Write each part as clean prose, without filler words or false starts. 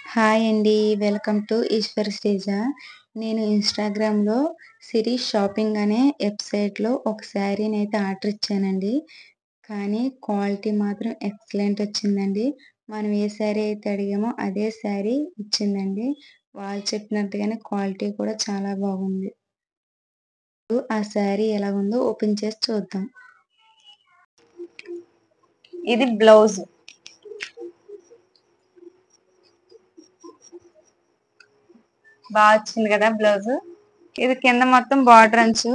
Hi అండి. Welcome to Eshwar Sreeja. నేను ఇన్‌స్టాగ్రామ్‌లో శిరీష్ షాపింగ్ అనే వెబ్‌సైట్‌లో ఒక శారీనైతే ఆర్డర్ ఇచ్చానండి. కానీ క్వాలిటీ మాత్రం ఎక్సలెంట్ వచ్చిందండి. మనం ఏ శారీ అయితే అడిగామో అదే శారీ ఇచ్చిందండి. వాళ్ళు చెప్పినట్టుగానే క్వాలిటీ కూడా చాలా బాగుంది. ఆ శారీ ఎలాగుందో ఓపెన్ చేసి చూద్దాం. ఇది బ్లౌజ్. వచ్చింది కదా బ్లౌజ్. ఇది కింద మొత్తం బార్డర్ అంచు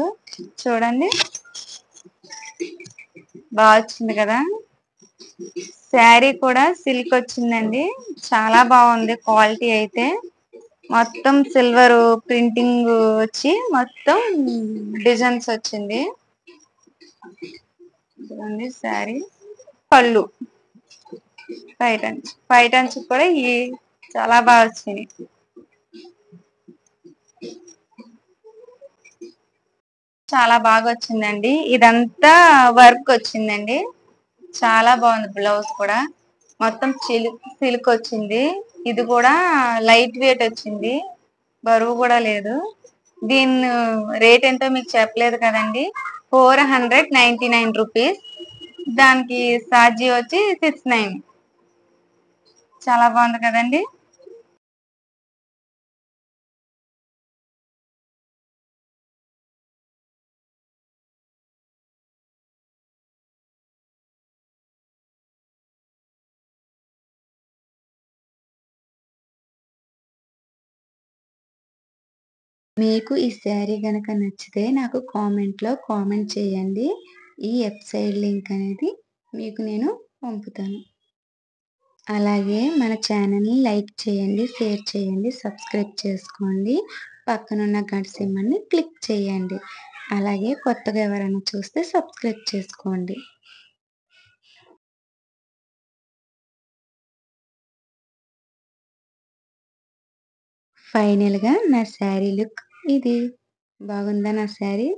చూడండి. వచ్చింది కదా. శారీ కూడా సిల్క్ వచ్చిందండి. చాలా బాగుంది క్వాలిటీ అయితే. మొత్తం సిల్వర్ ప్రింటింగ్ వచ్చి మొత్తం డిజైన్స్ వచ్చింది. చూడండి శారీ. పళ్ళు పైట అంచు కూడా చాలా బాగా వచ్చింది. చాలా బాగా వచ్చిందండి. ఇదంతా వర్క్ వచ్చిందండి. చాలా బాగుంది బ్లౌజ్ కూడా. మొత్తం సిల్క్ వచ్చింది. ఇది కూడా లైట్ వెయిట్ వచ్చింది. బరువు కూడా లేదు. దీని రేట్ ఎంతో మీకు చెప్పలేదు కదండి. 499 రూపీస్. దానికి ఛార్జీ వచ్చి 69. చాలా బాగుంది కదండి. మీకు ఈ శారీ గనక నచ్చితే నాకు కామెంట్‌లో కామెంట్ చేయండి. ఈ వెబ్‌సైట్ లింక్ అనేది మీకు నేను పంపుతాను. అలాగే మన ఛానల్‌ని లైక్ చేయండి, షేర్ చేయండి, సబ్స్క్రైబ్ చేసుకోండి. పక్కనున్న గంట సింబల్‌ని క్లిక్ చేయండి. అలాగే కొత్తగా ఎవరైనా చూస్తే సబ్స్క్రైబ్ చేసుకోండి. ఫైనల్‌గా నా శారీ లుక్ ఇది. బాగుందా నా శారీ?